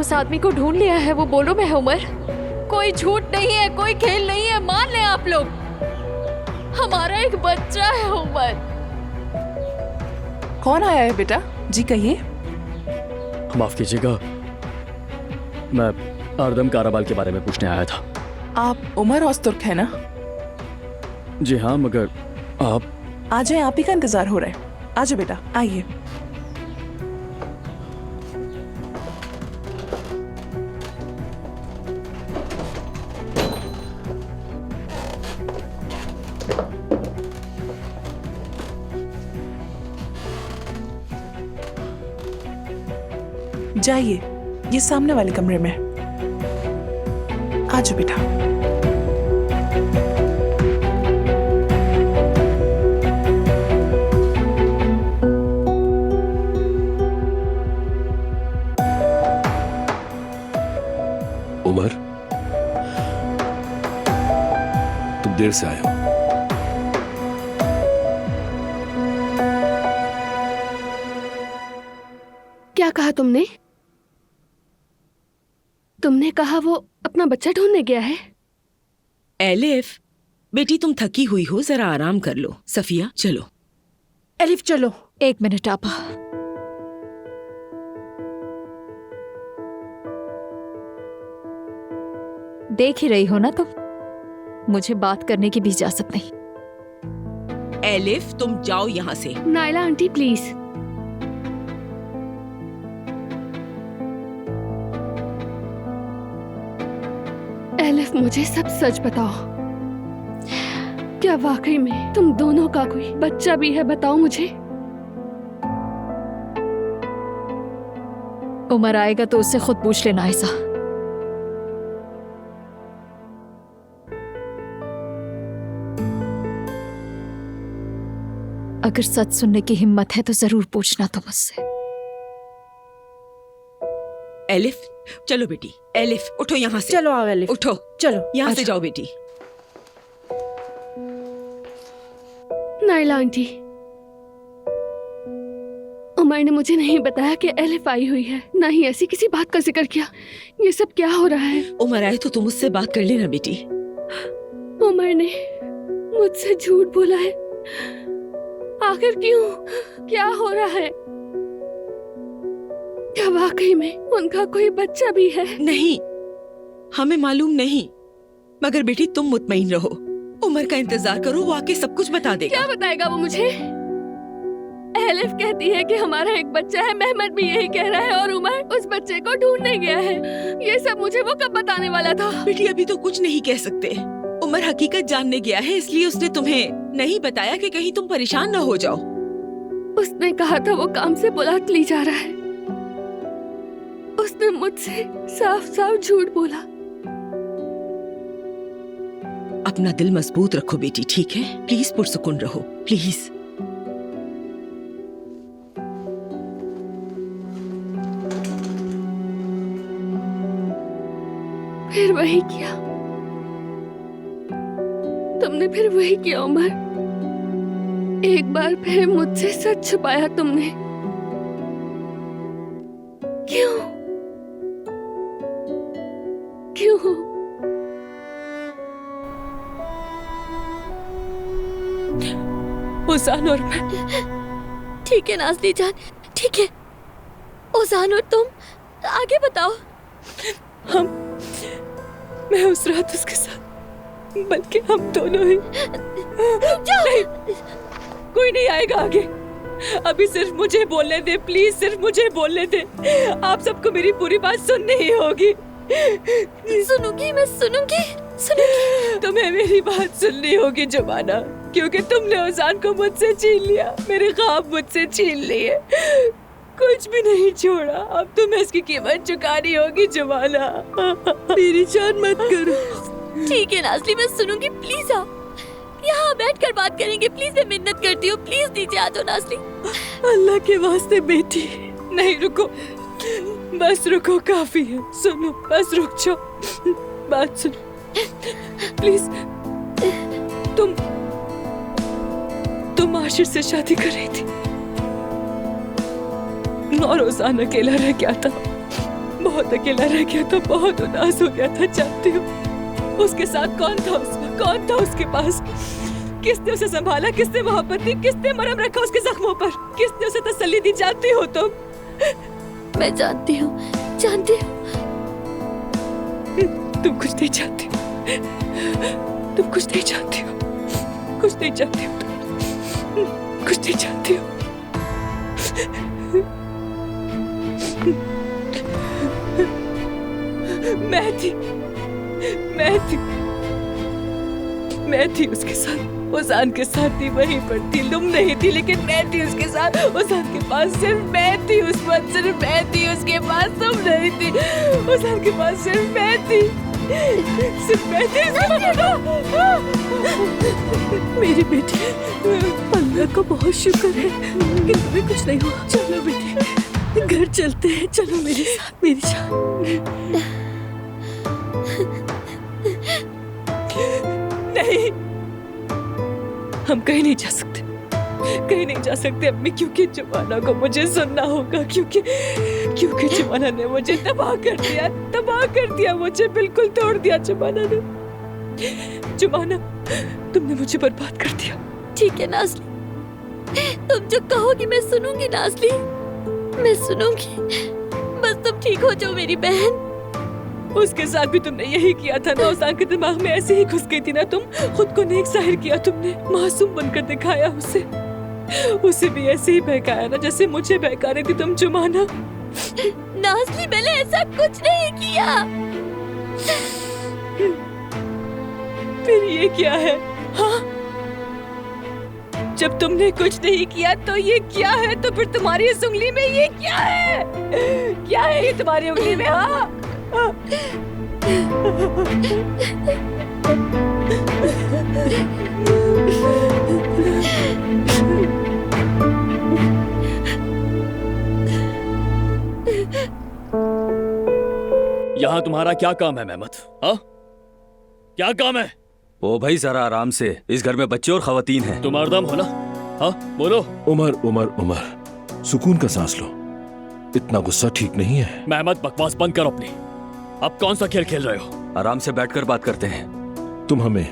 उस आदमी को ढूंढ लिया है, वो बोलो मैं उमर। कोई झूठ नहीं है, कोई खेल नहीं है, मान लें आप लोग। हमारा एक बच्चा है उमर। कौन आया है बेटा? जी कहिए। माफ कीजिएगा, मैं आरदम काराबाल के बारे में पूछने आया था। आप उमर औस्तुर्क है ना? जी हाँ, मगर आप? आ जाए, आप ही का इंतजार हो रहा है। आ जाओ बेटा, आइए। जाइए, ये सामने वाले कमरे में। आ जाओ बेटा। उमर, तुम देर से आए हो। क्या कहा तुमने? तुमने कहा वो अपना बच्चा ढूंढने गया है? एलिफ, बेटी तुम थकी हुई हो, जरा आराम कर लो। सफिया चलो। एलिफ चलो। एक मिनट आपा। देख ही रही हो ना तुम, मुझे बात करने की भी इजाजत नहीं। एलिफ तुम जाओ यहाँ से। Naila aunty please. एलिफ मुझे सब सच बताओ। क्या वाकई में तुम दोनों का कोई बच्चा भी है? बताओ मुझे। उमर आएगा तो उससे खुद पूछ लेना ऐसा। अगर सच सुनने की हिम्मत है तो जरूर पूछना तुम मुझसे। एलिफ चलो बेटी। एलिफ उठो यहाँ से। चलो आओ एलिफ। उठो, चलो यहाँ से जाओ बेटी। नायला आंटी, उमर ने मुझे नहीं बताया कि एलिफ आई हुई है, ना ही ऐसी किसी बात का जिक्र किया। ये सब क्या हो रहा है? उमर आए तो तुम उससे बात कर लेना बेटी। उमर ने मुझसे झूठ बोला है। आखिर क्यों? क्या हो रहा है? क्या वाकई में उनका कोई बच्चा भी है? नहीं, हमें मालूम नहीं, मगर बेटी तुम मुतमईन रहो। उमर का इंतजार करो, वो आके सब कुछ बता देगा। क्या बताएगा वो मुझे? एलिफ कहती है कि हमारा एक बच्चा है, मेहमद भी यही कह रहा है, और उमर उस बच्चे को ढूंढने गया है। ये सब मुझे वो कब बताने वाला था? बेटी अभी तो कुछ नहीं कह सकते। उमर हकीकत जानने गया है, इसलिए उसने तुम्हें नहीं बताया कि कहीं तुम परेशान ना हो जाओ। उसने कहा था वो काम से बुलात ली जा रहा है। उसने मुझसे साफ साफ झूठ बोला। अपना दिल मजबूत रखो बेटी, ठीक है? प्लीज पुरसुकून रहो, प्लीज। फिर वही किया तुमने, फिर वही किया उमर। एक बार फिर मुझसे सच छुपाया तुमने। क्यों? क्यों? ओजान और मैं। ठीक है नाज़ली जान, ठीक है। ओजान और तुम आगे बताओ। मैं उस रात उसके साथ, बल्कि हम दोनों ही। नहीं, कोई नहीं आएगा आगे। अभी सिर्फ मुझे बोलने दे, प्लीज सिर्फ मुझे बोलने दे। आप सबको मेरी पूरी बात सुननी ही होगी। सुनूंगी, मैं सुनूंगी, सुनूंगी। तुम्हें मेरी बात सुननी होगी जुमाना, क्योंकि तुमने ओजान को मुझसे छीन लिया, मेरे ख्वाब मुझसे छीन लिए, कुछ भी नहीं छोड़ा। अब तुम्हें इसकी कीमत चुकानी होगी जुमाना। मेरी जान मत करो। ठीक है नाज़ली, मैं सुनूंगी। प्लीज आओ, यहाँ बैठकर बात करेंगे। प्लीज, मैं मिन्नत करती हूँ, प्लीज नीचे आ जाओ नाज़ली। अल्लाह के वास्ते बेटी, नहीं रुको, बस रुको, काफी है। सुनो, बस रुक जाओ, बात सुनो प्लीज। तुम आशिर से शादी कर रही थी और ओजान अकेला रह गया था। बहुत अकेला रह गया था, बहुत उदास हो गया था, जानती हो। उसके साथ कौन था उसके पास? किसने उसे संभाला, किसने मोहब्बत दी, किसने मरहम रखा उसके जख्मों पर, किसने उसे तसल्ली दी, जानती हो तुम? मैं जानती हूँ। तुम कुछ नहीं जानती हो, तुम कुछ नहीं जानती हो, कुछ नहीं जानती हो, तुम कुछ नहीं जानती हो। मैं थी उसके साथ, ओजान के साथ थी, वहीं पर थी, तुम नहीं थी, लेकिन मैं थी उसके साथ, ओजान के पास सिर्फ मैं थी, उस वक्त सिर्फ मैं थी उसके पास, तुम नहीं थी, ओजान के पास सिर्फ मैं थी, सिर्फ मैं थी उसके पास। मेरी बेटी, अल्लाह का बहुत शुक्र है कि तुम्हें कुछ नहीं हुआ। चलो बेटी, घर चलते हैं, चलो मेरे साथ, मेरी जान। नहीं, हम कहीं नहीं जा सकते, कहीं नहीं जा सकते अम्मी, क्योंकि जुमाना को मुझे सुनना होगा, क्योंकि जुमाना ने मुझे तबाह कर दिया, मुझे बिल्कुल तोड़ दिया जुमाना ने। जुमाना, तुमने मुझे बर्बाद कर दिया। ठीक है नाज़ली, तुम जो कहोगी मैं सुनूंगी नाज़ली, मैं सुनूंगी, बस तुम ठीक हो जाओ मेरी बहन। उसके साथ भी तुमने यही किया था ना, ओजान के दिमाग में ऐसे ही घुस गई थी ना तुम, खुद को नेक जाहिर किया तुमने, मासूम बनकर दिखाया उसे भी ऐसे ही बहकाया ना जैसे मुझे बहका रही थी तुम जुमाना। नाज़ली, मैंने ऐसा कुछ नहीं किया। फिर ये क्या है? हाँ, जब तुमने कुछ नहीं किया तो ये क्या है? तो फिर तुम्हारी इस उंगली में ये क्या है? क्या है ये तुम्हारी उंगली में? हाँ, यहाँ तुम्हारा क्या काम है मेहमत? हाँ, क्या काम है? ओ भाई जरा आराम से, इस घर में बच्चे और खवातीन हैं। तुम आर्दम हो ना? हाँ बोलो। उमर, सुकून का सांस लो, इतना गुस्सा ठीक नहीं है। मेहमत, बकवास बंद करो अपनी। अब कौन सा खेल खेल रहे हो? आराम से बैठकर बात करते हैं। तुम हमें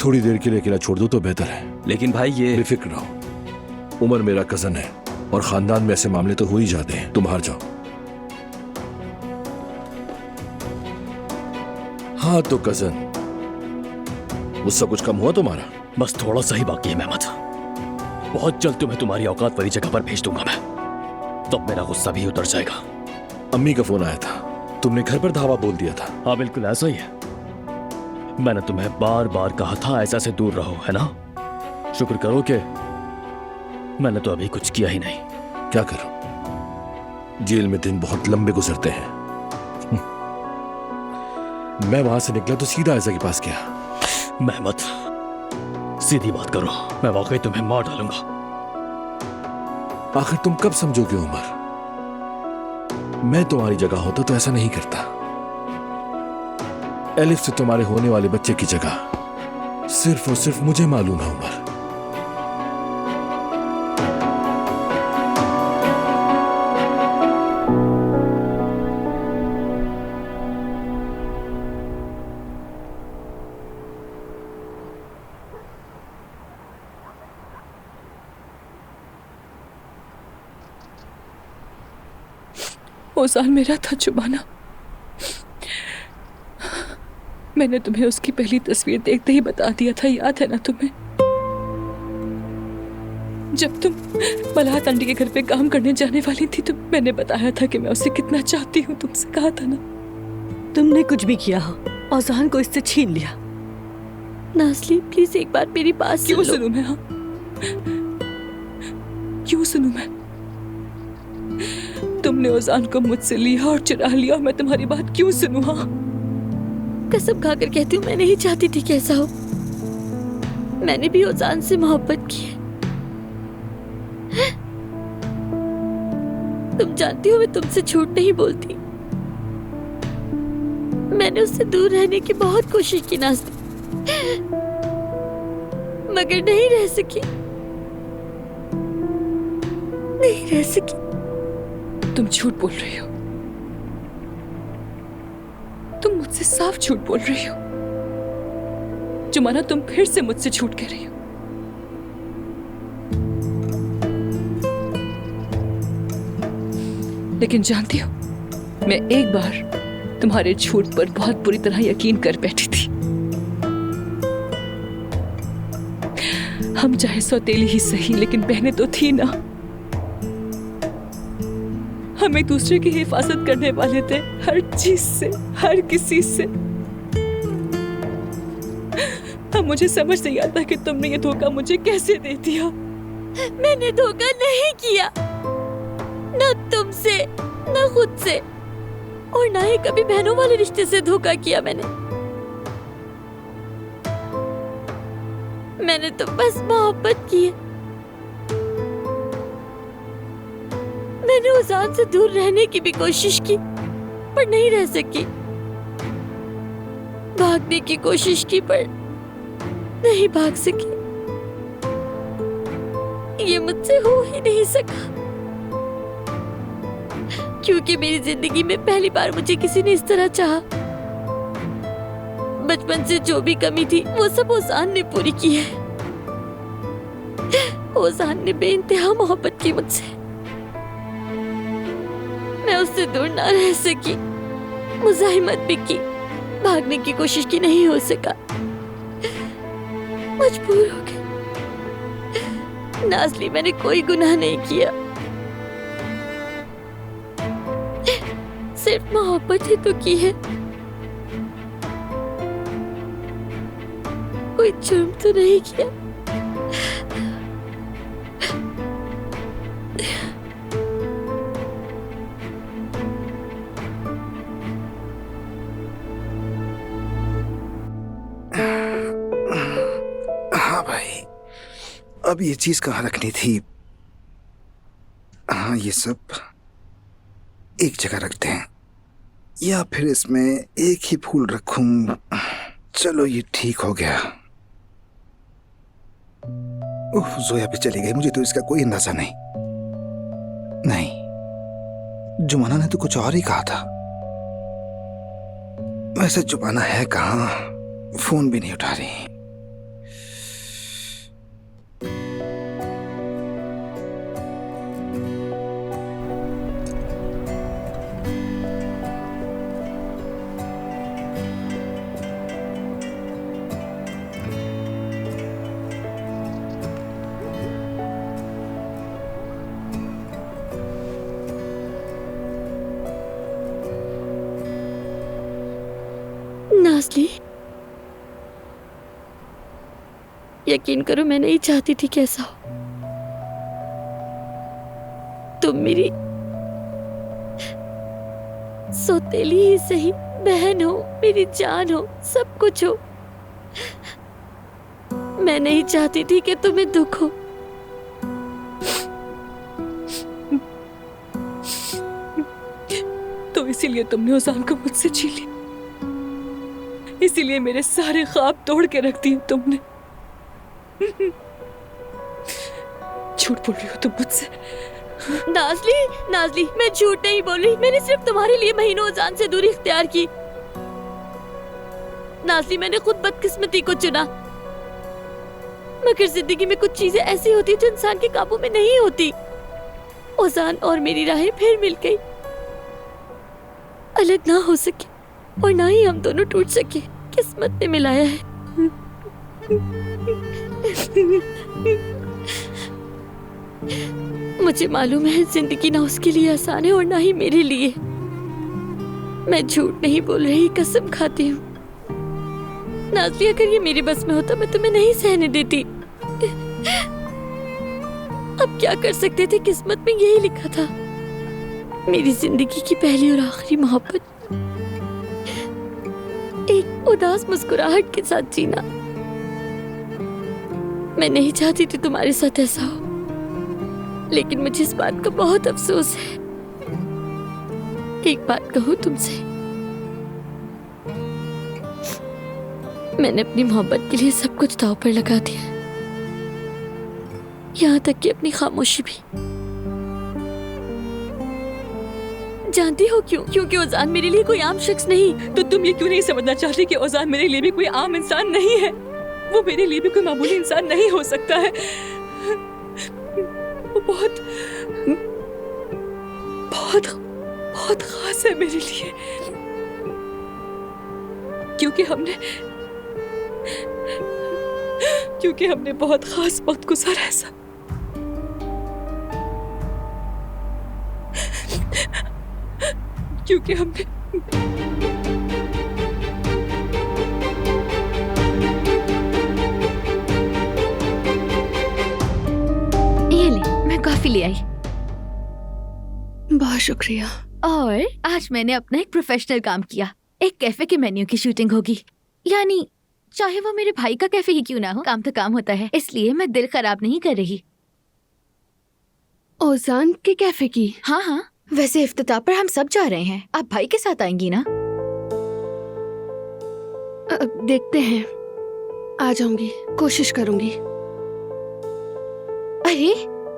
थोड़ी देर के लिए अकेला छोड़ दो तो बेहतर है। लेकिन भाई ये बेफिक्र रहो, उमर मेरा कजन है और खानदान में ऐसे मामले तो हो ही जाते हैं। तुम हार जाओ। हाँ तो कजन, गुस्सा कुछ कम हुआ तुम्हारा? बस थोड़ा सा ही बाकी है मेहमत, बहुत जल्द तुम्हें तुम्हारी औकात वाली जगह पर भेज दूंगा मैं, तब मेरा गुस्सा भी उतर जाएगा। अम्मी का फोन आया था, तुमने घर पर धावा बोल दिया था। हाँ बिल्कुल ऐसा ही है, मैंने तुम्हें बार बार कहा था ऐसा से दूर रहो, है ना? शुक्र करो कि मैंने तो अभी कुछ किया ही नहीं। क्या करूं, जेल में दिन बहुत लंबे गुजरते हैं। मैं वहां से निकला तो सीधा ऐसा के पास गया। मेहमत, सीधी बात करो, मैं वाकई तुम्हें मार डालूंगा। आखिर तुम कब समझोगे उमर? मैं तुम्हारी जगह होता तो ऐसा नहीं करता। एलिफ से तुम्हारे होने वाले बच्चे की जगह सिर्फ और सिर्फ मुझे मालूम है उमर। ओजान मेरा था जुमाना, मैंने तुम्हें उसकी पहली तस्वीर देखते ही बता दिया था, याद है ना तुम्हें? जब तुम मलाहत आंटी के घर पे काम करने जाने वाली थी तो मैंने बताया था कि मैं उसे कितना चाहती हूँ, तुमसे कहा था ना। तुमने कुछ भी किया हो, औजान को इससे छीन लिया। नाज़ली प्लीज एक बार मेरी बात सुन लो। क्यों सुनूं मैं? हाँ, क्यों सुनूं मैं? तुमने ओजान को मुझसे लिया और चुरा लिया और मैं तुम्हारी बात क्यों सुनूं? हाँ, कसम खाकर कहती हूँ मैं नहीं चाहती थी कैसा हो, मैंने भी ओजान से मोहब्बत की है। तुम जानती हो मैं तुमसे झूठ नहीं बोलती, मैंने उससे दूर रहने की बहुत कोशिश की नाज़ली, मगर नहीं रह सकी, नहीं रह सकी। तुम झूठ बोल रही हो, मुझसे साफ झूठ बोल रही हो। जुमाना, तुम फिर से मुझसे झूठ कह रही हो। लेकिन जानती हो, मैं एक बार तुम्हारे झूठ पर बहुत बुरी तरह यकीन कर बैठी थी। हम चाहे सौतेली ही सही, लेकिन बहनें तो थी ना। हम एक दूसरे की हिफाजत करने वाले थे, हर चीज से, हर किसी से। अब मुझे समझ नहीं आता कि तुमने ये धोखा मुझे कैसे दे दिया। मैंने धोखा नहीं किया, ना तुमसे, ना खुद से, और ना ही कभी बहनों वाले रिश्ते से धोखा किया। मैंने तो बस मोहब्बत की है। मैंने उजान से दूर रहने की भी कोशिश की, पर नहीं रह सकी। भागने की कोशिश की, पर नहीं भाग सकी। ये मुझसे हो ही नहीं सका, क्योंकि मेरी जिंदगी में पहली बार मुझे किसी ने इस तरह चाहा। बचपन से जो भी कमी थी वो सब ओजान ने पूरी की है। ओजान ने बेइंतहा मोहब्बत की मुझसे। मैं उससे दूर ना रह सकी, मुजाहिमत भी की, भागने की कोशिश की, नहीं हो सका। मजबूर हो गई। नाज़ली, मैंने कोई गुनाह नहीं किया, सिर्फ मोहब्बत ही तो की है। कोई जुर्म तो नहीं किया। हाँ भाई, अब ये चीज कहाँ रखनी थी? हाँ, ये सब एक जगह रखते हैं, या फिर इसमें एक ही फूल रखूं? चलो, ये ठीक हो गया। उफ, जोया भी चली गई, मुझे तो इसका कोई अंदाजा नहीं। नहीं, जुमाना ने तो कुछ और ही कहा था। वैसे जुमाना है कहाँ? फोन भी नहीं उठा रही। नाज़ली, यकीन करो, मैं नहीं चाहती थी कि ऐसा हो। तुम मेरी सौतेली ही सही, बहन हो, मेरी जान हो, सब कुछ हो। मैं नहीं चाहती थी कि तुम्हें दुख हो। तो इसीलिए तुमने उजान को मुझसे छीन लिया, इसीलिए मेरे सारे ख्वाब तोड़ के रख दिए तुमने। झूठ बोल रही हो तुम मुझसे। नाज़ली, नाज़ली, मैं झूठ नहीं बोल रही। मैंने सिर्फ तुम्हारे लिए महीनों उजान से दूरी इख्तियार की। नाज़ली, मैंने खुद बदकिस्मती को चुना, मगर जिंदगी में कुछ चीजें ऐसी होती जो इंसान के काबू में नहीं होती। उजान और मेरी राहें फिर मिल गई। अलग ना हो सके और ना ही हम दोनों टूट सके, किस्मत ने मिलाया है। मुझे मालूम है जिंदगी ना उसके लिए आसान है और ना ही मेरे लिए। मैं झूठ नहीं बोल रही, कसम खाती हूँ। नाज़ली, अगर ये मेरे बस में होता मैं तुम्हें नहीं सहने देती। अब क्या कर सकते थे, किस्मत में यही लिखा था। मेरी जिंदगी की पहली और आखिरी मोहब्बत, एक उदास मुस्कुराहट के साथ जीना। मैं नहीं चाहती थी तुम्हारे साथ ऐसा हो, लेकिन मुझे इस बात का बहुत अफसोस है। एक बात कहूँ तुमसे, मैंने अपनी मोहब्बत के लिए सब कुछ दांव पर लगा दिया, यहाँ तक कि अपनी खामोशी भी। जानती हो क्यों? क्योंकि ओजान मेरे लिए कोई आम शख्स नहीं। तो तुम ये क्यों नहीं समझना चाहती कि औजान मेरे लिए भी कोई आम इंसान नहीं है? वो मेरे लिए भी कोई मामूली इंसान नहीं हो सकता है। वो बहुत बहुत बहुत खास है मेरे लिए, क्योंकि हमने बहुत खास वक्त गुजारा है सब। क्योंकि हमने ये ले, मैं कॉफी ले आई। बहुत शुक्रिया। और आज मैंने अपना एक प्रोफेशनल काम किया। एक कैफे के मेन्यू की शूटिंग होगी, यानी चाहे वो मेरे भाई का कैफे ही क्यों ना हो, काम तो काम होता है। इसलिए मैं दिल खराब नहीं कर रही। ओजान के कैफे की? हाँ हाँ, वैसे इफ्तिताह पर हम सब जा रहे हैं। आप भाई के साथ आएंगी ना? देखते हैं, आ जाऊंगी, कोशिश करूंगी। अरे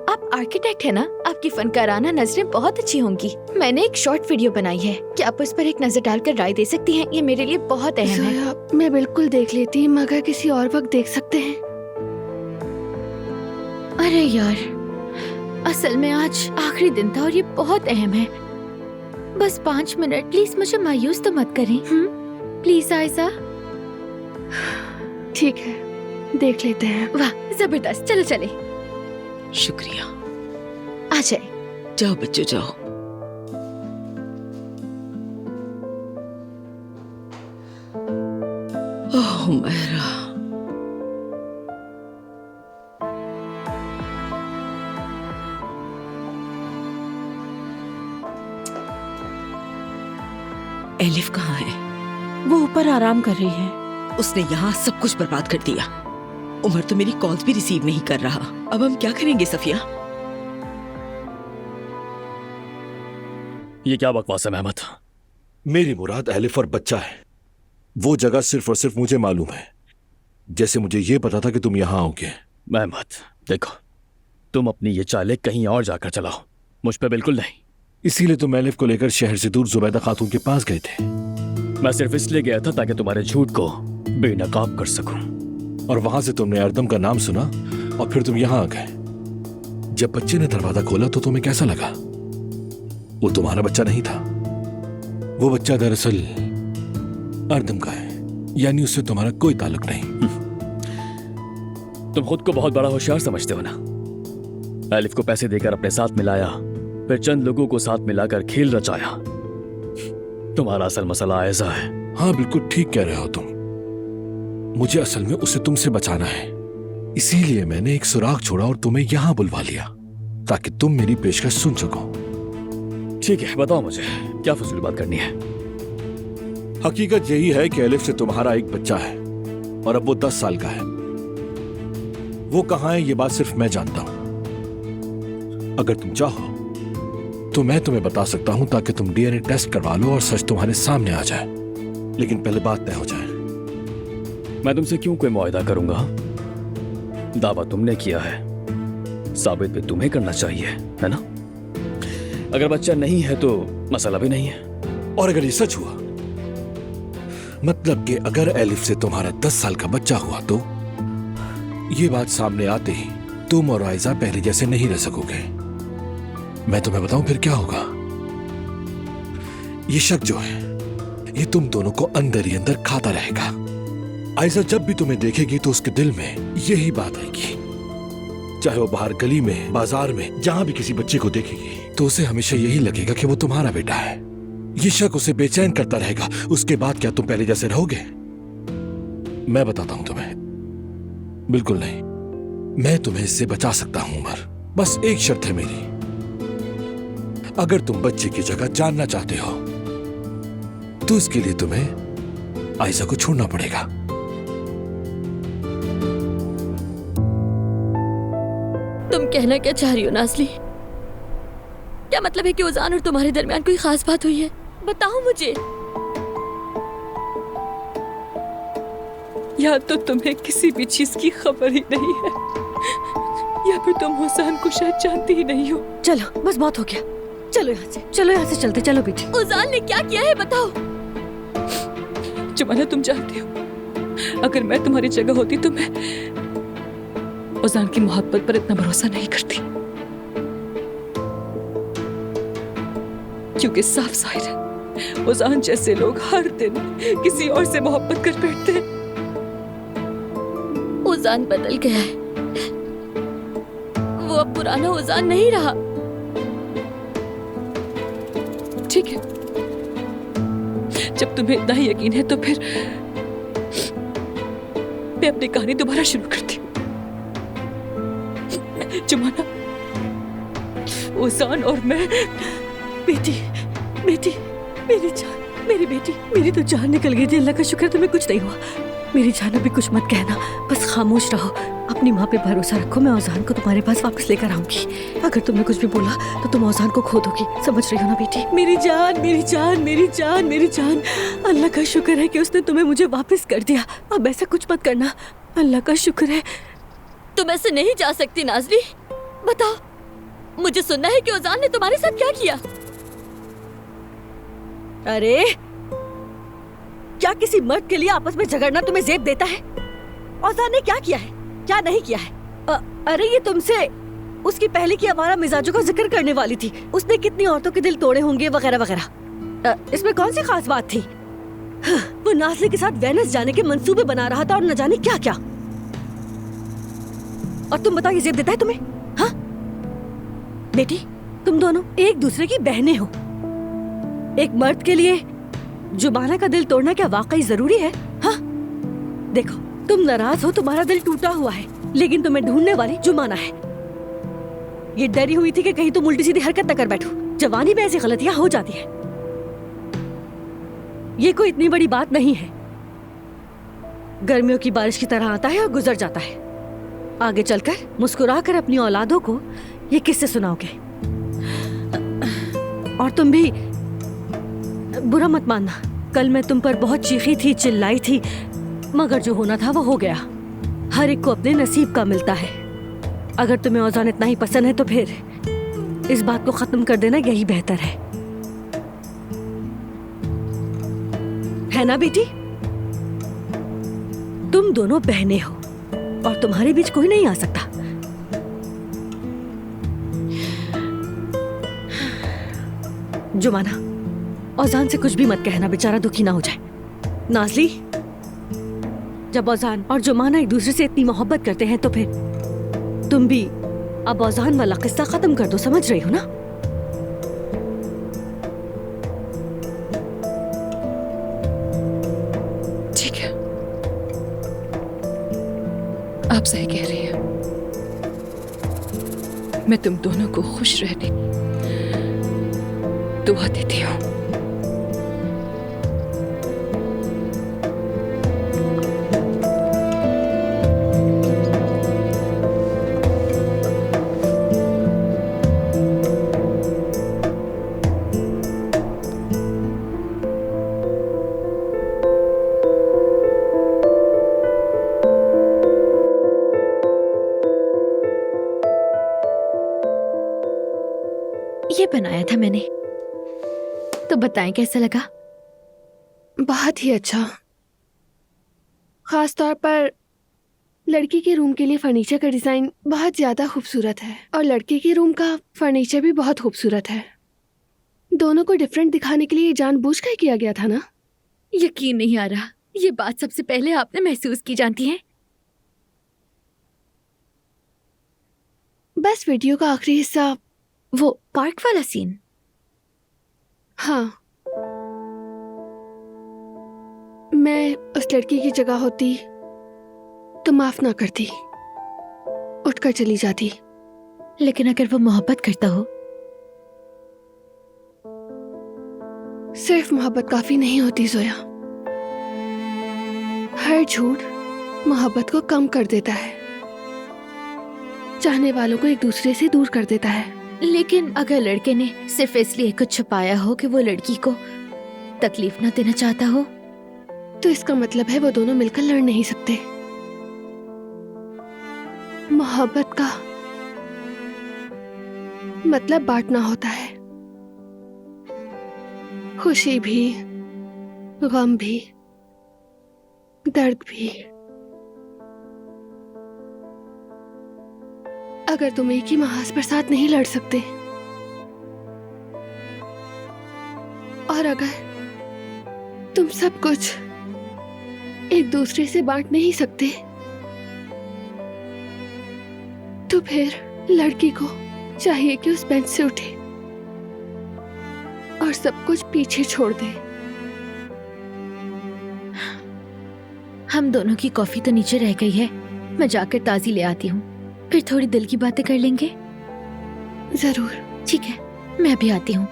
आप आर्किटेक्ट है ना, आपकी फनकाराना नजरें बहुत अच्छी होंगी। मैंने एक शॉर्ट वीडियो बनाई है, क्या आप उस पर एक नजर डालकर राय दे सकती हैं? ये मेरे लिए बहुत अहम है। जोया, मैं बिल्कुल देख लेती, मगर किसी और वक्त देख सकते हैं। अरे यार, असल में आज आखिरी दिन था और ये बहुत अहम है। बस 5 मिनट प्लीज, मुझे मायूस तो मत करें। प्लीज आयशा। ठीक है, देख लेते हैं। वाह जबरदस्त, चलो चले। शुक्रिया। आ जाए। जाओ बच्चों जाओ। ओह मेरा, एलिफ कहाँ है? वो ऊपर आराम कर रही है। उसने यहाँ सब कुछ बर्बाद कर दिया। उमर तो मेरी कॉल्स भी रिसीव नहीं कर रहा। अब हम क्या करेंगे सफिया? ये क्या बकवास है मेहमत? मेरी मुराद एलिफ और बच्चा है। वो जगह सिर्फ और सिर्फ मुझे मालूम है, जैसे मुझे ये पता था कि तुम यहाँ आओगे। मेहमत देखो, तुम अपनी ये चालें कहीं और जाकर चलाओ, मुझ पे बिल्कुल नहीं। इसीलिए तुम एलिफ को लेकर शहर से दूर जुबैदा खातून के पास गए थे। मैं सिर्फ इसलिए गया था ताकि तुम्हारे झूठ को बेनकाब कर सकूं। और वहां से तुमने अर्दम का नाम सुना और फिर तुम यहां आ गए। जब बच्चे ने दरवाजा खोला तो तुम्हें कैसा लगा? वो तुम्हारा बच्चा नहीं था। वो बच्चा दरअसल अर्दम का है, यानी उससे तुम्हारा कोई ताल्लुक नहीं। तुम खुद को बहुत बड़ा होशियार समझते हो ना। एलिफ को पैसे देकर अपने साथ मिलाया, फिर चंद लोगों को साथ मिलाकर खेल रचाया। तुम्हारा असल मसला ऐसा है। हाँ बिल्कुल ठीक कह रहे हो तुम। मुझे असल में उसे तुमसे बचाना है, इसीलिए मैंने एक सुराग छोड़ा और तुम्हें यहां बुलवा लिया ताकि तुम मेरी पेशकश सुन सको। ठीक है, बताओ मुझे क्या फजूल बात करनी है। हकीकत यही है कि एलिफ से तुम्हारा एक बच्चा है और अब वो 10 साल का है। वो कहाँ है ये बात सिर्फ मैं जानता हूं। अगर तुम चाहो तो मैं तुम्हें बता सकता हूं ताकि तुम डीएनए टेस्ट करवा लो और सच तुम्हारे सामने आ जाए, लेकिन पहले बात तय हो जाए। मैं तुमसे क्यों कोई मुआहदा करूंगा? दावा तुमने किया है, साबित भी तुम्हें करना चाहिए, है ना? अगर बच्चा नहीं है तो मसला भी नहीं है। और अगर ये सच हुआ, मतलब कि अगर एलिफ से तुम्हारा 10 साल का बच्चा हुआ, तो ये बात सामने आते ही तुम और आयजा पहले जैसे नहीं रह सकोगे। मैं तुम्हें बताऊं फिर क्या होगा? ये शक जो है ये तुम दोनों को अंदर ही अंदर खाता रहेगा। आयजा जब भी तुम्हें देखेगी तो उसके दिल में यही बात आएगी, चाहे वो बाहर गली में, बाजार में, जहां भी किसी बच्चे को देखेगी तो उसे हमेशा यही लगेगा कि वो तुम्हारा बेटा है। ये शक उसे बेचैन करता रहेगा। उसके बाद क्या तुम पहले जैसे रहोगे? मैं बताता हूं तुम्हें, बिल्कुल नहीं। मैं तुम्हें इससे बचा सकता हूं उमर, बस एक शर्त है मेरी। अगर तुम बच्चे की जगह जानना चाहते हो तो इसके लिए तुम्हें आयशा को छोड़ना पड़ेगा। तुम कहना क्या चाह रही हो नाज़ली? क्या मतलब है कि ओजान और तुम्हारे दरमियान कोई खास बात हुई है? बताओ मुझे। या तो तुम्हें किसी भी चीज की खबर ही नहीं है, या फिर तुम हुसैन को शायद जानती ही नहीं हो। चलो बस बहुत हो गया। चलो यहाँ से चलते, चलो बेटी। उजान ने क्या किया है बताओ। जमाना तुम जानती हो, अगर मैं तुम्हारी जगह होती तो मैं उजान की मोहब्बत पर इतना भरोसा नहीं करती, क्योंकि साफ जाहिर है उजान जैसे लोग हर दिन किसी और से मोहब्बत कर बैठते हैं। उजान बदल गया है, वो अब पुराना उजान नहीं रहा। ठीक है, जब तुम्हें इतना ही यकीन है तो फिर मैं अपनी कहानी दोबारा शुरू करती हूँ। जुमाना, उजान और मैं। बेटी, बेटी, मेरी जान, मेरी बेटी, मेरी तो जान निकल गई थी। अल्लाह का शुक्र तुम्हें कुछ नहीं हुआ। मेरी जान अभी कुछ मत कहना, बस खामोश रहो। अपनी माँ पे भरोसा रखो, मैं औजान को तुम्हारे पास वापस लेकर आऊंगी। अगर तुमने कुछ भी बोला तो तुम औजान को खो दोगी, समझ रही हो ना बेटी? मेरी जान, मेरी जान, मेरी जान, मेरी जान। अल्लाह का शुक्र है कि उसने तुम्हें मुझे वापस कर दिया। अब ऐसा कुछ मत करना, अल्लाह का शुक्र है। तुम ऐसे नहीं जा सकती नाज़ली। बताओ, मुझे सुनना है कि औजान ने तुम्हारे साथ क्या किया। अरे क्या किसी मर्द के लिए आपस में झगड़ना तुम्हें ज़ेब देता है? औजान ने क्या किया है, क्या नहीं किया है? अरे ये तुमसे उसकी पहले की आवारा मिजाजों का जिक्र करने वाली थी। उसने कितनी औरतों के दिल तोड़े होंगे वगैरह वगैरह। इसमें कौन सी खास बात थी? वो नाज़ली के साथ वेनिस जाने के मंसूबे बना रहा था और न जाने क्या क्या। और तुम बताओ, ये ज़ेब देता है तुम्हें? हाँ बेटी, तुम दोनों एक दूसरे की बहनें हो। एक मर्द के लिए जुबाना का दिल तोड़ना क्या वाकई जरूरी है? हाँ देखो, तुम नाराज हो, तुम्हारा दिल टूटा हुआ है, लेकिन तुम्हें ढूंढने वाली जुबाना है। ये डरी हुई थी कि कहीं तुम उल्टी सीधी हरकत न कर बैठो। जवानी में ऐसी गलतियां हो जाती हैं। ये कोई इतनी बड़ी बात नहीं है। गर्मियों की बारिश की तरह आता है और गुजर जाता है। आगे चलकर मुस्कुराकर अपनी औलादों को ये किस्से सुनाओगे। और तुम भी बुरा मत मानना, कल मैं तुम पर बहुत चीखी थी, चिल्लाई थी, मगर जो होना था वो हो गया। हर एक को अपने नसीब का मिलता है। अगर तुम्हें औजान इतना ही पसंद है तो फिर इस बात को खत्म कर देना यही बेहतर है ना बेटी? तुम दोनों बहनें हो और तुम्हारे बीच कोई नहीं आ सकता। जुमाना, औजान से कुछ भी मत कहना, बेचारा दुखी ना हो जाए। नाज़ली, जब औजान और जुमाना एक दूसरे से इतनी मोहब्बत करते हैं तो फिर तुम भी अब औजान वाला किस्सा खत्म कर दो, समझ रही हो ना? ठीक है, आप सही कह रही हैं। मैं तुम दोनों को खुश रहने की दुआ देती हूँ। ये बनाया था मैंने, तो बताएं कैसा लगा? बहुत ही अच्छा। खास तौर पर लड़की के रूम के लिए फर्नीचर का डिजाइन बहुत ज्यादा खूबसूरत है और लड़के के रूम का फर्नीचर भी बहुत खूबसूरत है। दोनों को डिफरेंट दिखाने के लिए जानबूझकर किया गया था ना? यकीन नहीं आ रहा, ये बात सबसे पहले आपने महसूस की, जानती हैं? बस वीडियो का आखिरी हिस्सा, वो पार्क वाला सीन। हाँ, मैं उस लड़की की जगह होती तो माफ ना करती, उठकर चली जाती। लेकिन अगर वो मोहब्बत करता हो? सिर्फ मोहब्बत काफी नहीं होती जोया। हर झूठ मोहब्बत को कम कर देता है, चाहने वालों को एक दूसरे से दूर कर देता है। लेकिन अगर लड़के ने सिर्फ इसलिए कुछ छुपाया हो कि वो लड़की को तकलीफ ना देना चाहता हो, तो इसका मतलब है वो दोनों मिलकर लड़ नहीं सकते। मोहब्बत का मतलब बांटना होता है, खुशी भी, गम भी, दर्द भी। अगर तुम एक ही महाज पर साथ नहीं लड़ सकते और अगर तुम सब कुछ एक दूसरे से बांट नहीं सकते तो फिर लड़की को चाहिए कि उस बेंच से उठे और सब कुछ पीछे छोड़ दे। हम दोनों की कॉफी तो नीचे रह गई है, मैं जाकर ताज़ी ले आती हूँ, फिर थोड़ी दिल की बातें कर लेंगे। जरूर। ठीक है, मैं भी आती हूँ।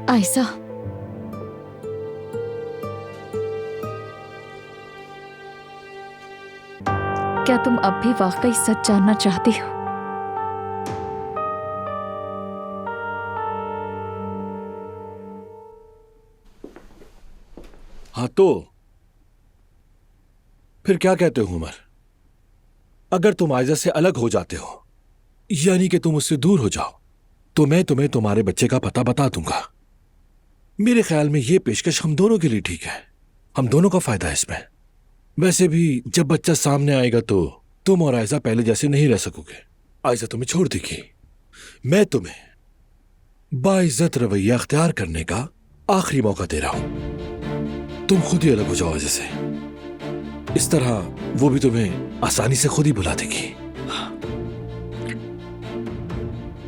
आयशा, क्या तुम अब भी वाकई सच जानना चाहती हो? हाँ तो फिर क्या कहते हो उमर? अगर तुम आयजा से अलग हो जाते हो, यानी कि तुम उससे दूर हो जाओ, तो मैं तुम्हें तुम्हारे बच्चे का पता बता दूंगा। मेरे ख्याल में यह पेशकश हम दोनों के लिए ठीक है, हम दोनों का फायदा है इसमें। वैसे भी जब बच्चा सामने आएगा तो तुम और आयजा पहले जैसे नहीं रह सकोगे। आयजा तुम्हें छोड़ देगी। मैं तुम्हें बाइज्जत रवैया अख्तियार करने का आखिरी मौका दे रहा हूं। तुम खुद ही अलग हो जाओ आयजा से, इस तरह वो भी तुम्हें आसानी से खुद ही बुला देगी।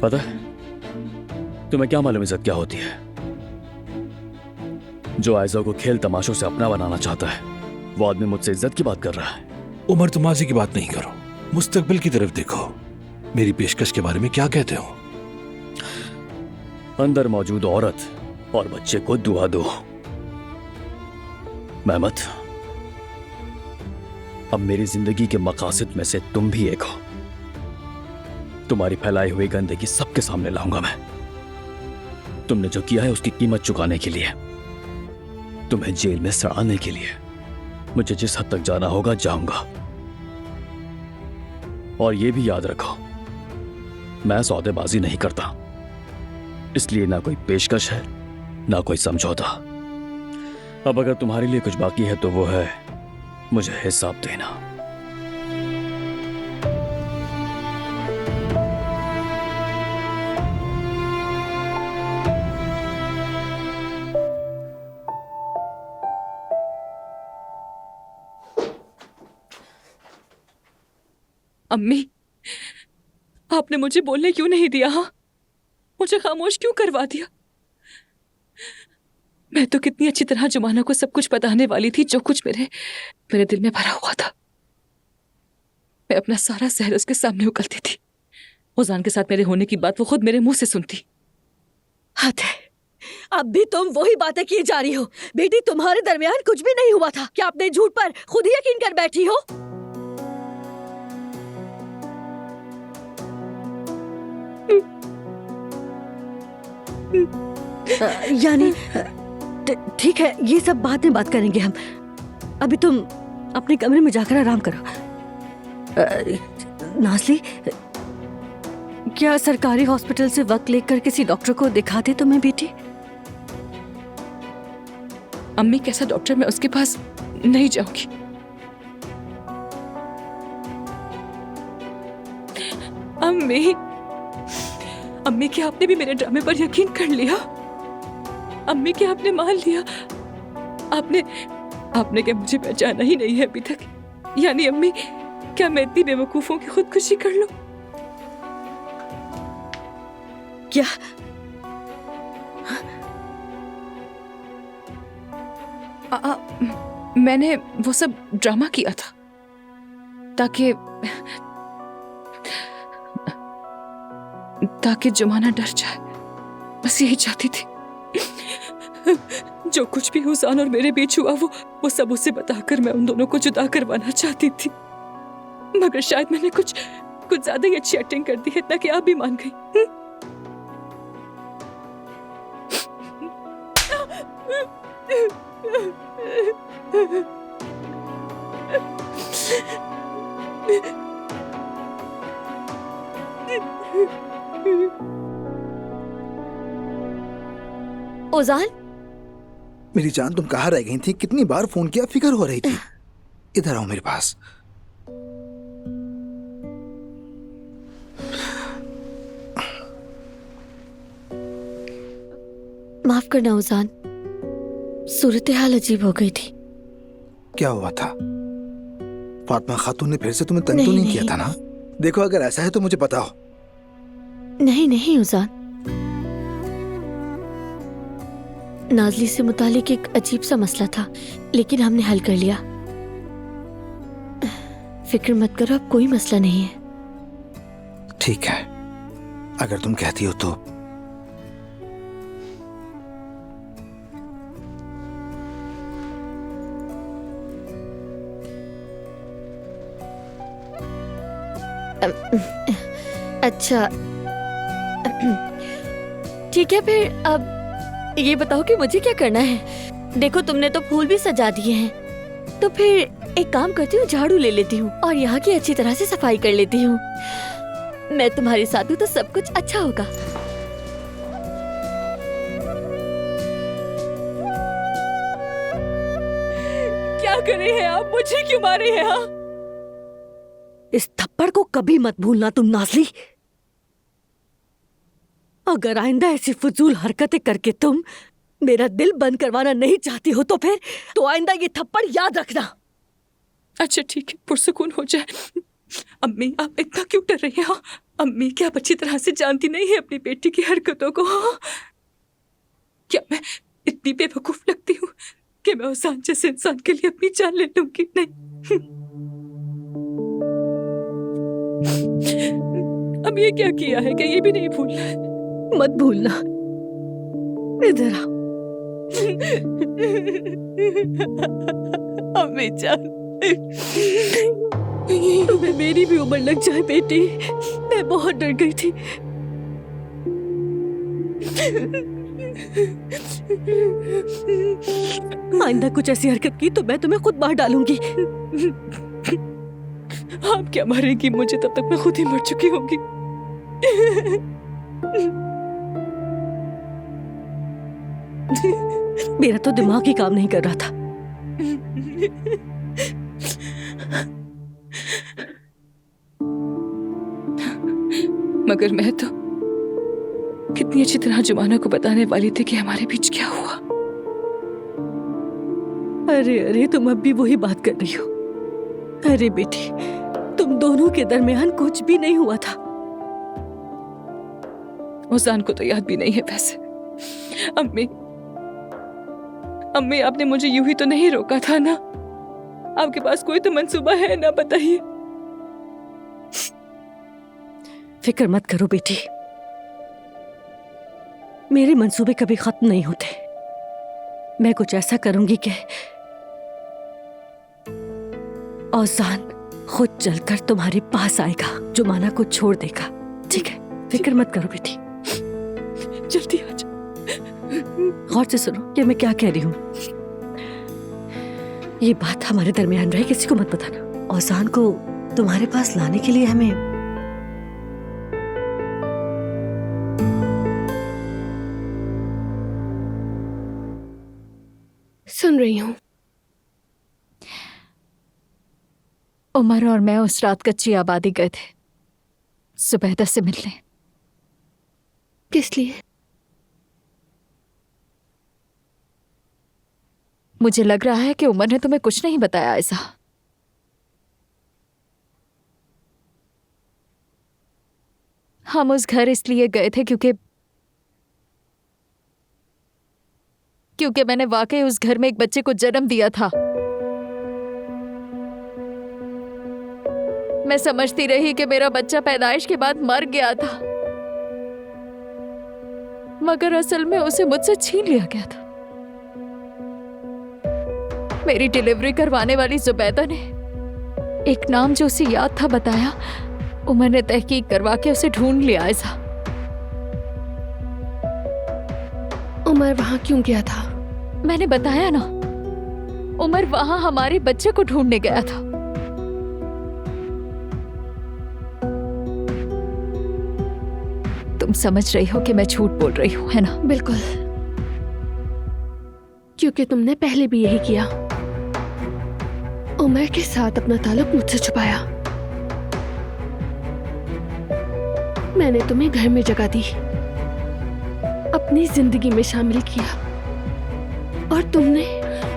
पता है तुम्हें क्या मालूम इज्जत क्या होती है? जो आयजा को खेल तमाशों से अपना बनाना चाहता है, वो आदमी मुझसे इज्जत की बात कर रहा है। उमर, तुम माजी की बात नहीं करो, मुस्तकबिल की तरफ देखो। मेरी पेशकश के बारे में क्या कहते हो? अंदर मौजूद औरत और बच्चे को दुआ दो। महमद, अब मेरी जिंदगी के मकासद में से तुम भी एक हो। तुम्हारी फैलाई हुई गंदगी सबके सामने लाऊंगा मैं। तुमने जो किया है उसकी कीमत चुकाने के लिए, तुम्हें जेल में सड़ाने के लिए। मुझे जिस हद तक जाना होगा जाऊंगा। और ये भी याद रखो, मैं सौदेबाजी नहीं करता, इसलिए ना कोई पेशकश है ना कोई समझौता। अब अगर तुम्हारे लिए कुछ बाकी है तो वो है मुझे हिसाब देना। अम्मी, आपने मुझे बोलने क्यों नहीं दिया? हाँ, मुझे खामोश क्यों करवा दिया? मैं तो कितनी अच्छी तरह जुमाना को सब कुछ बताने वाली थी, जो कुछ मेरे दिल में भरा हुआ था। मैं अपना सारा जहर उसके सामने उगलती थी। ओजान के साथ मेरे होने की बात वो खुद मेरे मुंह से सुनती। हद है, अब भी तुम वही बातें किए जा रही हो। बेटी, तुम्हारे दरमियान कुछ भी नहीं हुआ था। क्या अपने झूठ पर खुद ही यकीन कर बैठी हो? यानी ठीक है, ये सब बाद में बात करेंगे हम। अभी तुम अपने कमरे में जाकर आराम करो। नाज़ली, क्या सरकारी हॉस्पिटल से वक्त लेकर किसी डॉक्टर को दिखा दे तुम्हें बेटी? अम्मी, कैसा डॉक्टर? मैं उसके पास नहीं जाऊंगी। अम्मी, क्या आपने भी मेरे ड्रामे पर यकीन कर लिया? अम्मी, क्या आपने मान लिया? आपने क्या मुझे पहचाना ही नहीं है अभी तक? यानी अम्मी, क्या मैं इतनी बेवकूफों की खुदकुशी कर लूं? क्या? मैंने वो सब ड्रामा किया था ताकि जुमाना डर जाए, बस यही चाहती थी। जो कुछ भी हुसैन और मेरे बीच हुआ वो सब उसे बताकर मैं उन दोनों को जुदा करवाना चाहती थी, मगर शायद मैंने कुछ ज्यादा ही अच्छी एक्टिंग कर दी है, इतना कि आप भी मान गई। ओजान, मेरी जान, तुम कहाँ रह गई थी? कितनी बार फोन किया, फिक्र हो रही थी। इधर आओ मेरे पास। माफ करना ओजान, सूरत हाल अजीब हो गई थी। क्या हुआ था? फातिमा खातून ने फिर से तुम्हें तंग तो नहीं किया था ना? देखो, अगर ऐसा है तो मुझे बताओ। नहीं नहीं ओजान, नाजली से मुतालिक एक अजीब सा मसला था, लेकिन हमने हल कर लिया। फिक्र मत करो, अब कोई मसला नहीं है। ठीक है, अगर तुम कहती हो तो। अच्छा ठीक है, फिर अब ये बताओ कि मुझे क्या करना है। देखो, तुमने तो फूल भी सजा दिए हैं, तो फिर एक काम करती हूँ, झाड़ू ले लेती हूँ और यहाँ की अच्छी तरह से सफाई कर लेती हूँ। मैं तुम्हारे साथ हूँ तो सब कुछ अच्छा होगा। क्या कर रही हैं आप? मुझे क्यों मार रही हैं? हाँ, इस थप्पड़ को कभी मत भूलना तुम नाज़ली। अगर आइंदा ऐसी फजूल हरकतें करके तुम मेरा दिल बंद करवाना नहीं चाहती हो तो आइंदा ये थप्पड़ याद रखना। अच्छा ठीक है, पुरसुकून हो जाए। अम्मी, आप इतना क्यों डर रही हैं? हाँ, अम्मी, क्या आप अच्छी तरह से जानती नहीं है अपनी बेटी की हरकतों को? हाँ, क्या मैं इतनी बेवकूफ लगती हूँ कि मैं उस जैसे इंसान के लिए अपनी जान ले लूंगी? नहीं। अब ये क्या किया है, क्या ये भी नहीं भूलना है? मत भूलना। इधर आओ। अम्मी जान, तुम्हें मेरी भी उम्र लग जाए बेटी, मैं बहुत डर गई थी। आइंदा कुछ ऐसी हरकत की तो मैं तुम्हें खुद मार डालूंगी। आप क्या मारेंगी मुझे? तब तक मैं खुद ही मर चुकी होंगी। मेरा तो दिमाग ही काम नहीं कर रहा था। मगर मैं तो कितनी अच्छी तरह जुमाना को बताने वाली थी कि हमारे बीच क्या हुआ। अरे अरे, तुम अब भी वही बात कर रही हो। अरे बेटी, तुम दोनों के दरमियान कुछ भी नहीं हुआ था। उजान को तो याद भी नहीं है वैसे। अम्मी, अम्मी, आपने मुझे यूं ही तो नहीं रोका था ना? आपके पास कोई तो मंसूबा है ना? बताइए। फिक्र मत करो बेटी, मेरे मंसूबे कभी खत्म नहीं होते। मैं कुछ ऐसा करूंगी कि औजान खुद चलकर तुम्हारे पास आएगा, जुमाना को छोड़ देगा। ठीक है, फिक्र मत करो बेटी। जल्दी आ जाओ। गौर से सुनो कि मैं क्या कह रही हूँ। ये बात हमारे दरमियान रहे, किसी को मत बताना। औजान को तुम्हारे पास लाने के लिए हमें सुन रही हूँ। उमर और मैं उस रात कच्ची आबादी गए थे सुबैदा से मिलने। किस लिए? मुझे लग रहा है कि उमर ने तुम्हें कुछ नहीं बताया ऐसा। हम उस घर इसलिए गए थे क्योंकि मैंने वाकई उस घर में एक बच्चे को जन्म दिया था। मैं समझती रही कि मेरा बच्चा पैदाइश के बाद मर गया था, मगर असल में उसे मुझसे छीन लिया गया था। मेरी डिलीवरी करवाने वाली जुबैदा ने एक नाम जो उसे याद था बताया। उमर ने तहकीक करवा के उसे ढूंढ लिया। ऐसा उमर वहाँ क्यों गया था? मैंने बताया ना, उमर वहां हमारे बच्चे को ढूंढने गया था। तुम समझ रही हो कि मैं झूठ बोल रही हूँ, है ना? बिल्कुल, क्योंकि तुमने पहले भी यही किया। उमर के साथ अपना ताल्लुक मुझसे छुपाया। मैंने तुम्हें घर में जगह दी, अपनी जिंदगी में शामिल किया, और तुमने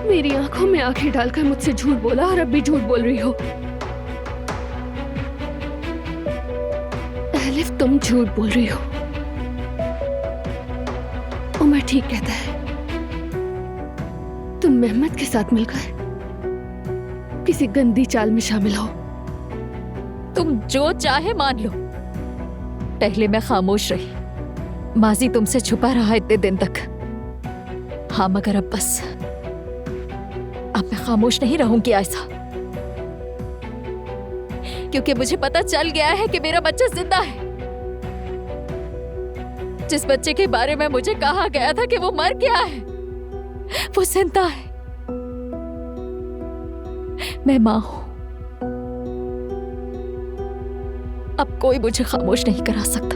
मेरी आंखों में आंखें डालकर मुझसे झूठ बोला और अब भी झूठ बोल रही हो। एलिफ, तुम झूठ बोल रही हो। उमर ठीक कहता है, तुम मेहमद के साथ मिलकर किसी गंदी चाल में शामिल हो। तुम जो चाहे मान लो। पहले मैं खामोश रही, माजी तुमसे छुपा रहा इतने दिन तक। हाँ, मगर अब बस, अब मैं खामोश नहीं रहूंगी ऐसा, क्योंकि मुझे पता चल गया है कि मेरा बच्चा जिंदा है। जिस बच्चे के बारे में मुझे कहा गया था कि वो मर गया है, वो जिंदा है। मैं मां हूं। अब कोई मुझे खामोश नहीं करा सकता।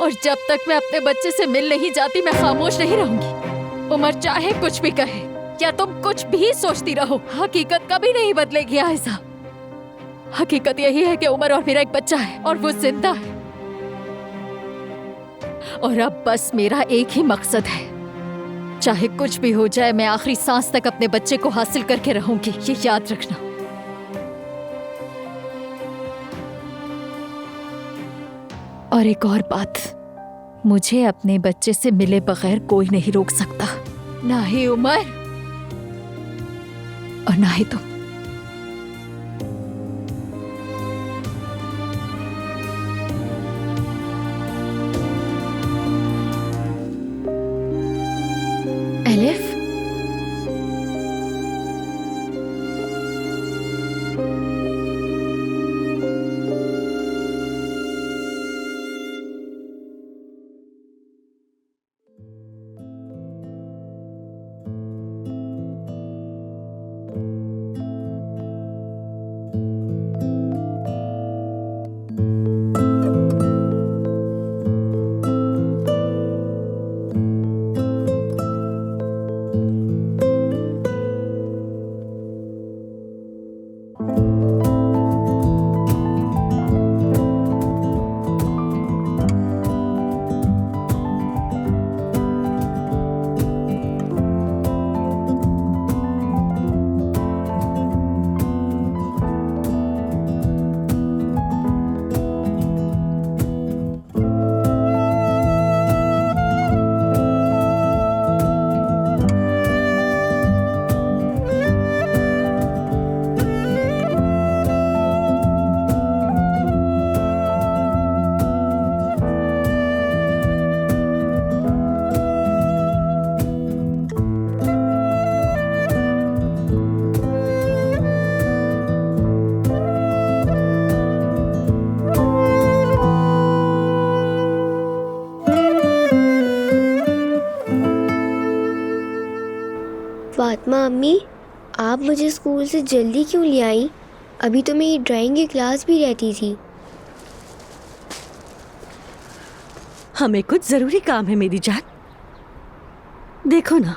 और जब तक मैं अपने बच्चे से मिल नहीं जाती, मैं खामोश नहीं रहूंगी। उमर चाहे कुछ भी कहे या तुम कुछ भी सोचती रहो, हकीकत कभी नहीं बदलेगी आयशा। हकीकत यही है कि उमर और मेरा एक बच्चा है और वो जिंदा है। और अब बस मेरा एक ही मकसद है, चाहे कुछ भी हो जाए, मैं आखिरी सांस तक अपने बच्चे को हासिल करके रहूंगी, ये याद रखना। और एक और बात, मुझे अपने बच्चे से मिले बगैर कोई नहीं रोक सकता, ना ही उमर और ना ही तुम। एलिफ, फातिमा अम्मी, आप मुझे स्कूल से जल्दी क्यों ले आई? अभी तो मेरी ड्राइंग की क्लास भी रहती थी। हमें कुछ जरूरी काम है मेरी जान। देखो ना,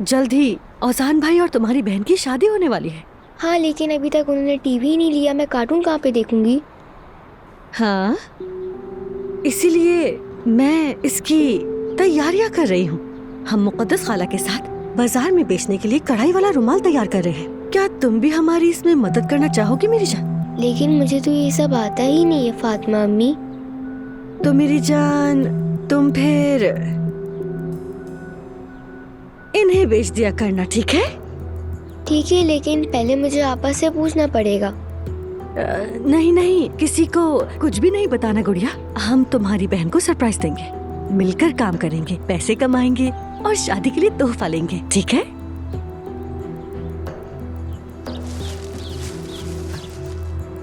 जल्द ही औजान भाई और तुम्हारी बहन की शादी होने वाली है। हाँ, लेकिन अभी तक उन्होंने टीवी ही नहीं लिया, मैं कार्टून कहाँ पे देखूंगी? हाँ, इसीलिए मैं इसकी तैयारियां कर रही हूँ। हम मुक़द्दस खाला के साथ बाजार में बेचने के लिए कढ़ाई वाला रुमाल तैयार कर रहे हैं। क्या तुम भी हमारी इसमें मदद करना चाहोगी मेरी जान? लेकिन मुझे तो ये सब आता ही नहीं है फातिमा अम्मी। तो मेरी जान, तुम फिर इन्हें बेच दिया करना, ठीक है? ठीक है, लेकिन पहले मुझे आपा से पूछना पड़ेगा। नहीं नहीं, किसी को कुछ भी नहीं बताना गुड़िया। हम तुम्हारी बहन को सरप्राइज देंगे, मिलकर काम करेंगे, पैसे कमाएंगे और शादी के लिए तोहफा लेंगे, ठीक है?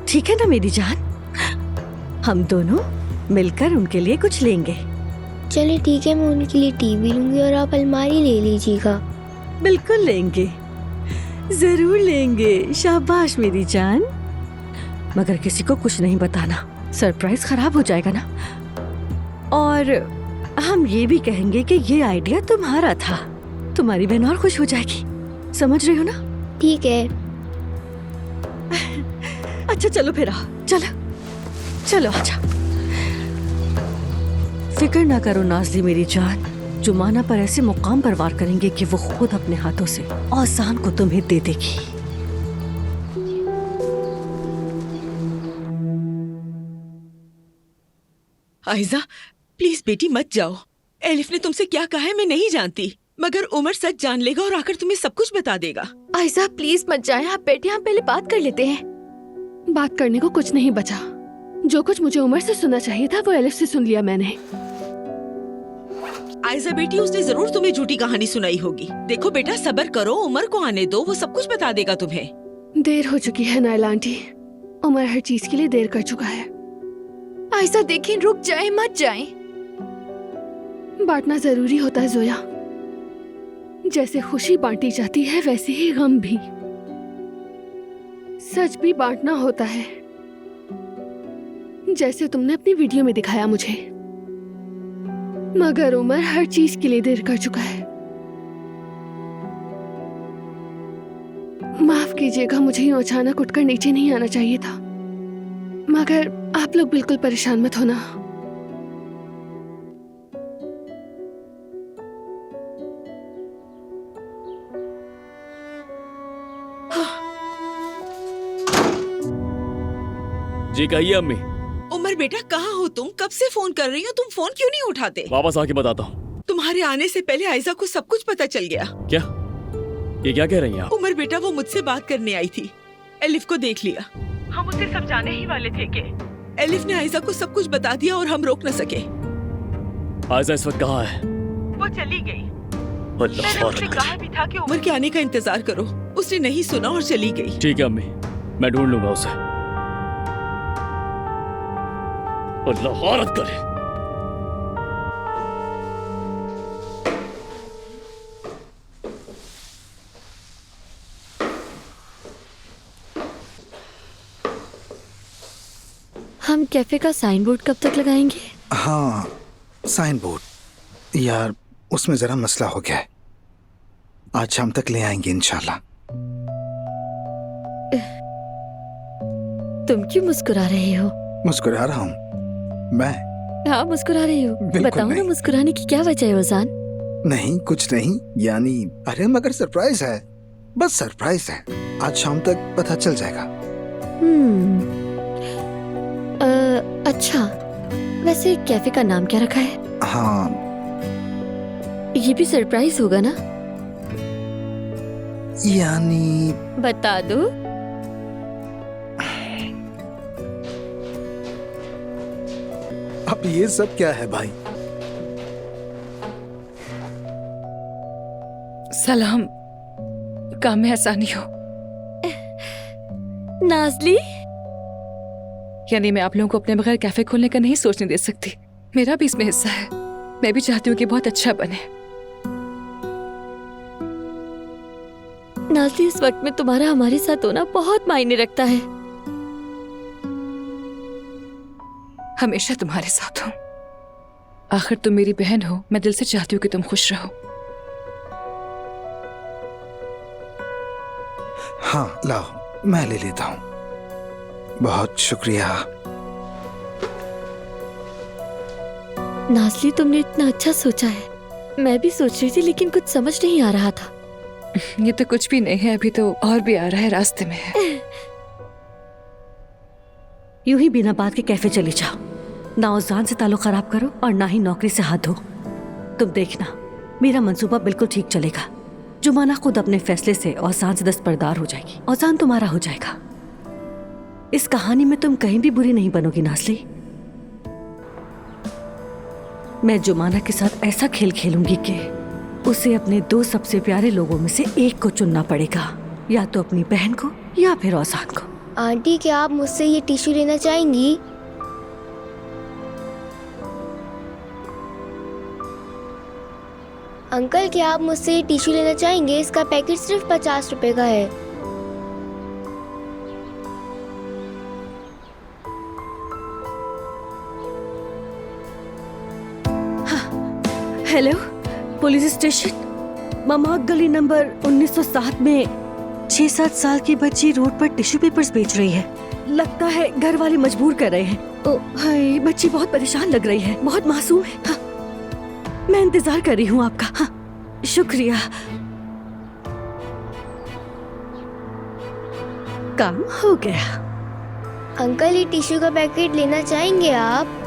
ठीक है ना मेरी जान? हम दोनों मिलकर उनके लिए कुछ लेंगे। चलिए ठीक है, मैं उनके लिए टीवी लूंगी और आप अलमारी ले लीजिएगा। बिल्कुल लेंगे, जरूर लेंगे। शाबाश मेरी जान। मगर किसी को कुछ नहीं बताना, सरप्राइज खराब हो जाएगा ना। और हम ये भी कहेंगे कि ये आइडिया तुम्हारा था। तुम्हारी बहन और खुश हो जाएगी, समझ रही हो ना? ठीक है। अच्छा चलो फिर आओ, चलो चलो आजा। फिक्र ना करो नाज़ली मेरी जान, जुमाना पर ऐसे मुकाम पर वार करेंगे कि वो खुद अपने हाथों से औसान को तुम्हें दे देगी। आयजा प्लीज बेटी मत जाओ। एलिफ ने तुमसे क्या कहा है मैं नहीं जानती, मगर उमर सच जान लेगा और आकर तुम्हें सब कुछ बता देगा। आयजा प्लीज मत जाए, आप बैठे, हम पहले बात कर लेते हैं। बात करने को कुछ नहीं बचा। जो कुछ मुझे उमर से सुनना चाहिए था वो एलिफ से सुन लिया मैंने। आयजा बेटी, उसने जरूर तुम्हें झूठी कहानी सुनाई होगी। देखो बेटा सब्र करो, उमर को आने दो, वो सब कुछ बता देगा तुम्हें। देर हो चुकी है नायला आंटी, उमर हर चीज के लिए देर कर चुका है। आयजा देखें, रुक जाए, मत जाए। बांटना जरूरी होता है जोया। जैसे खुशी बांटी जाती है वैसे ही गम भी। सच भी बांटना होता है, जैसे तुमने अपनी वीडियो में दिखाया मुझे। मगर उमर हर चीज के लिए देर कर चुका है। माफ कीजिएगा, मुझे यूं अचानक उठकर नीचे नहीं आना चाहिए था। मगर आप लोग बिल्कुल परेशान मत होना। जी कहिए अम्मी। उमर बेटा कहाँ हो तुम? कब से फोन कर रही हो, तुम फोन क्यों नहीं उठाते? वापस आके बताता हूँ। तुम्हारे आने से पहले आयजा को सब कुछ पता चल गया। क्या? ये क्या कह रही हैं आप? उमर बेटा वो मुझसे बात करने आई थी, एलिफ को देख लिया। हम उसे समझाने ही वाले थे कि एलिफ ने आयजा को सब कुछ बता दिया और हम रोक न सके। आयजा इस वक्त कहाँ है? वो चली गई। अल्लाह मैंने उससे कहा भी था कि उमर के आने का इंतजार करो, उसने नहीं सुना और चली गई। ठीक है अम्मी, मैं ढूंढ लूंगा उसे। अल्लाह औरत करे। हम कैफे का साइन बोर्ड कब तक लगाएंगे? हाँ, साइन बोर्ड यार, उसमें जरा मसला हो गया है। आज शाम तक ले आएंगे इंशाल्लाह। तुम क्यों मुस्कुरा रहे हो? मुस्कुरा रहा हूँ मैं? हाँ मुस्कुरा रही हो। बिल्कुल बताओ ना, नहीं। मुस्कुराने की क्या वजह है ओजान? नहीं कुछ नहीं, यानी अरे मगर सरप्राइज है, बस सरप्राइज है। आज शाम तक पता चल जाएगा। अच्छा, वैसे कैफे का नाम क्या रखा है? हाँ, ये भी सरप्राइज होगा ना? यानी बता दो। अब ये सब क्या है भाई? सलाम, काम में आसानी हो। नाज़ली, यानी मैं आप लोगों को अपने बगैर कैफे खोलने का नहीं सोचने दे सकती। मेरा भी इसमें हिस्सा है। मैं भी चाहती हूँ कि बहुत अच्छा बने। नाज़ली, इस वक्त में तुम्हारा हमारे साथ होना बहुत मायने रखता है। हमेशा तुम्हारे साथ हूँ। आखिर तुम मेरी बहन हो, मैं दिल से चाहती हूँ कि तुम खुश रहो। हाँ लाओ, मैं ले लेता हूँ। बहुत शुक्रिया। नाज़ली, तुमने इतना अच्छा सोचा है। मैं भी सोच रही थी लेकिन कुछ समझ नहीं आ रहा था। ये तो कुछ भी नहीं है, अभी तो और भी आ रहा है, रास्ते में है। यूं ही बिना बात के कैफे चली जाओ, ना औजान से ताल्लुक खराब करो और ना ही नौकरी से हाथ धो। तुम देखना, मेरा मंसूबा बिल्कुल ठीक चलेगा। जुमाना खुद अपने फैसले से औजान से दस्तबरदार हो जाएगी। औजान तुम्हारा हो जाएगा। इस कहानी में तुम कहीं भी बुरी नहीं बनोगी नाज़ली। मैं जुमाना के साथ ऐसा खेल खेलूंगी कि उसे अपने 2 सबसे प्यारे लोगों में से एक को चुनना पड़ेगा, या तो अपनी बहन को या फिर औसान को। आंटी, क्या आप मुझसे ये टिश्यू लेना चाहेंगी? अंकल, क्या आप मुझसे ये टिश्यू लेना चाहेंगे? इसका पैकेट सिर्फ 50 रुपए का है। Hello, police station. ममाक गली नंबर 1907 में 6-7 साल की बच्ची रोड पर टिश्यू पेपर्स बेच रही है। लगता है घर वाले मजबूर कर रहे हैं। ओ हाय, बच्ची बहुत परेशान लग रही है, बहुत मासूम है। हाँ, मैं इंतजार कर रही हूँ आपका। हाँ, शुक्रिया। काम हो गया। अंकल, ये टिश्यू का पैकेट लेना चाहेंगे आप?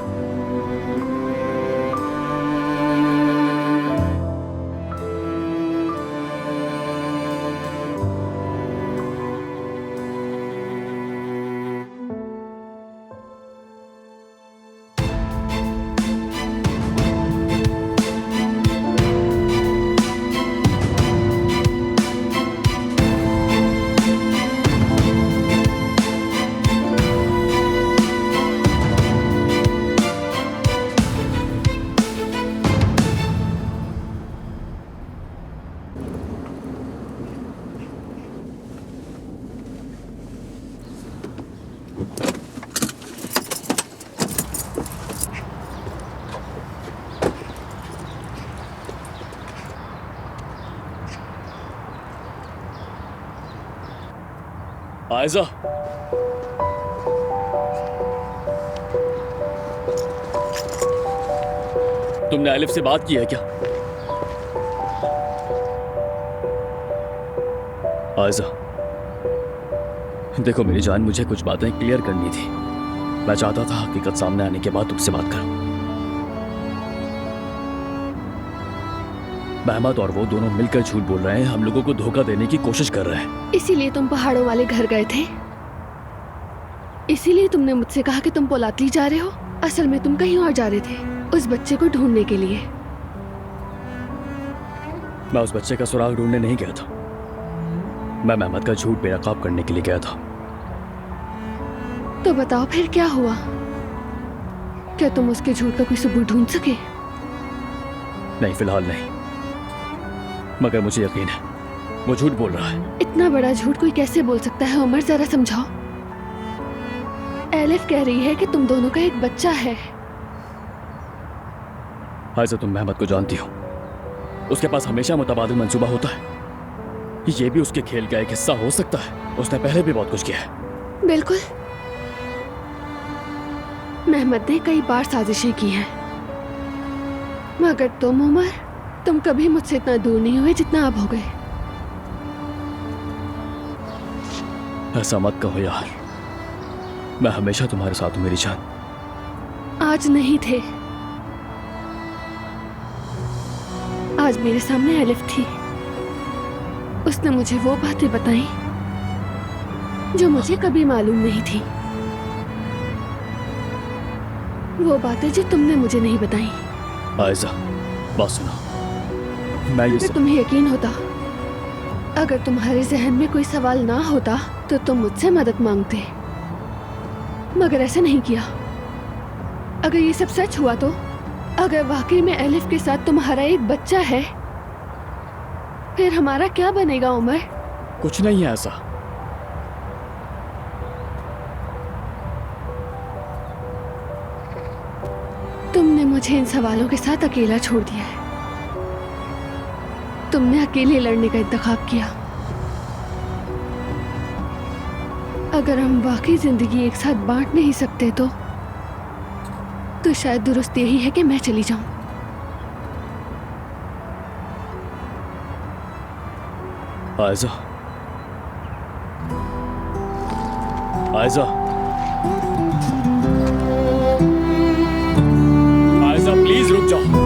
आयजा, तुमने आलिफ से बात की है क्या? आयजा, देखो मेरी जान, मुझे कुछ बातें क्लियर करनी थी। मैं चाहता था हकीकत सामने आने के बाद तुमसे बात करूं। महमद और वो दोनों मिलकर झूठ बोल रहे हैं, हम लोगों को धोखा देने की कोशिश कर रहे हैं। इसीलिए तुम पहाड़ों वाले घर गए थे? इसीलिए तुमने मुझसे कहा कि तुम पोलातली जा रहे हो? असल में तुम कहीं और जा रहे थे, उस बच्चे को ढूंढने के लिए। मैं उस बच्चे का सुराग ढूंढने नहीं गया था, मैं महमद का झूठ बेनकाब करने के लिए गया था। तो बताओ फिर क्या हुआ? क्या तुम उसके झूठ का कोई सबूत ढूंढ सके? नहीं, फिलहाल नहीं, मगर मुझे यकीन है वो झूठ बोल रहा है। इतना बड़ा झूठ कोई कैसे बोल सकता है उमर, जरा समझाओ। एलिफ कह रही है कि तुम दोनों का एक बच्चा है। आयजा, तुम महमद को जानती हो, उसके पास हमेशा मुतबादिल मंसूबा होता है। ये भी उसके खेल का एक हिस्सा हो सकता है, उसने पहले भी बहुत कुछ किया है। बिल्कुल, महमद ने कई बार साजिशें की हैं, मगर तुम उमर, तुम कभी मुझसे इतना दूर नहीं हुए जितना अब हो गए। ऐसा मत कहो यार, मैं हमेशा तुम्हारे साथ हूं मेरी जान। आज नहीं थे, आज मेरे सामने एलिफ थी। उसने मुझे वो बातें बताई जो मुझे कभी मालूम नहीं थी, वो बातें जो तुमने मुझे नहीं बताई। आयजा, बात सुनो, मैं ये अगर तुम्हें यकीन होता, अगर तुम्हारे जहन में कोई सवाल ना होता तो तुम मुझसे मदद मांगते, मगर ऐसा नहीं किया। अगर ये सब सच हुआ तो, अगर वाकई में एलिफ के साथ तुम्हारा एक बच्चा है, फिर हमारा क्या बनेगा उमर? कुछ नहीं है ऐसा। तुमने मुझे इन सवालों के साथ अकेला छोड़ दिया है। तुमने अकेले लड़ने का इंतखाब किया। अगर हम वाकई जिंदगी एक साथ बांट नहीं सकते तो शायद दुरुस्त यही है कि मैं चली जाऊं। आयजा, आयजा, आयजा, प्लीज रुक जाओ।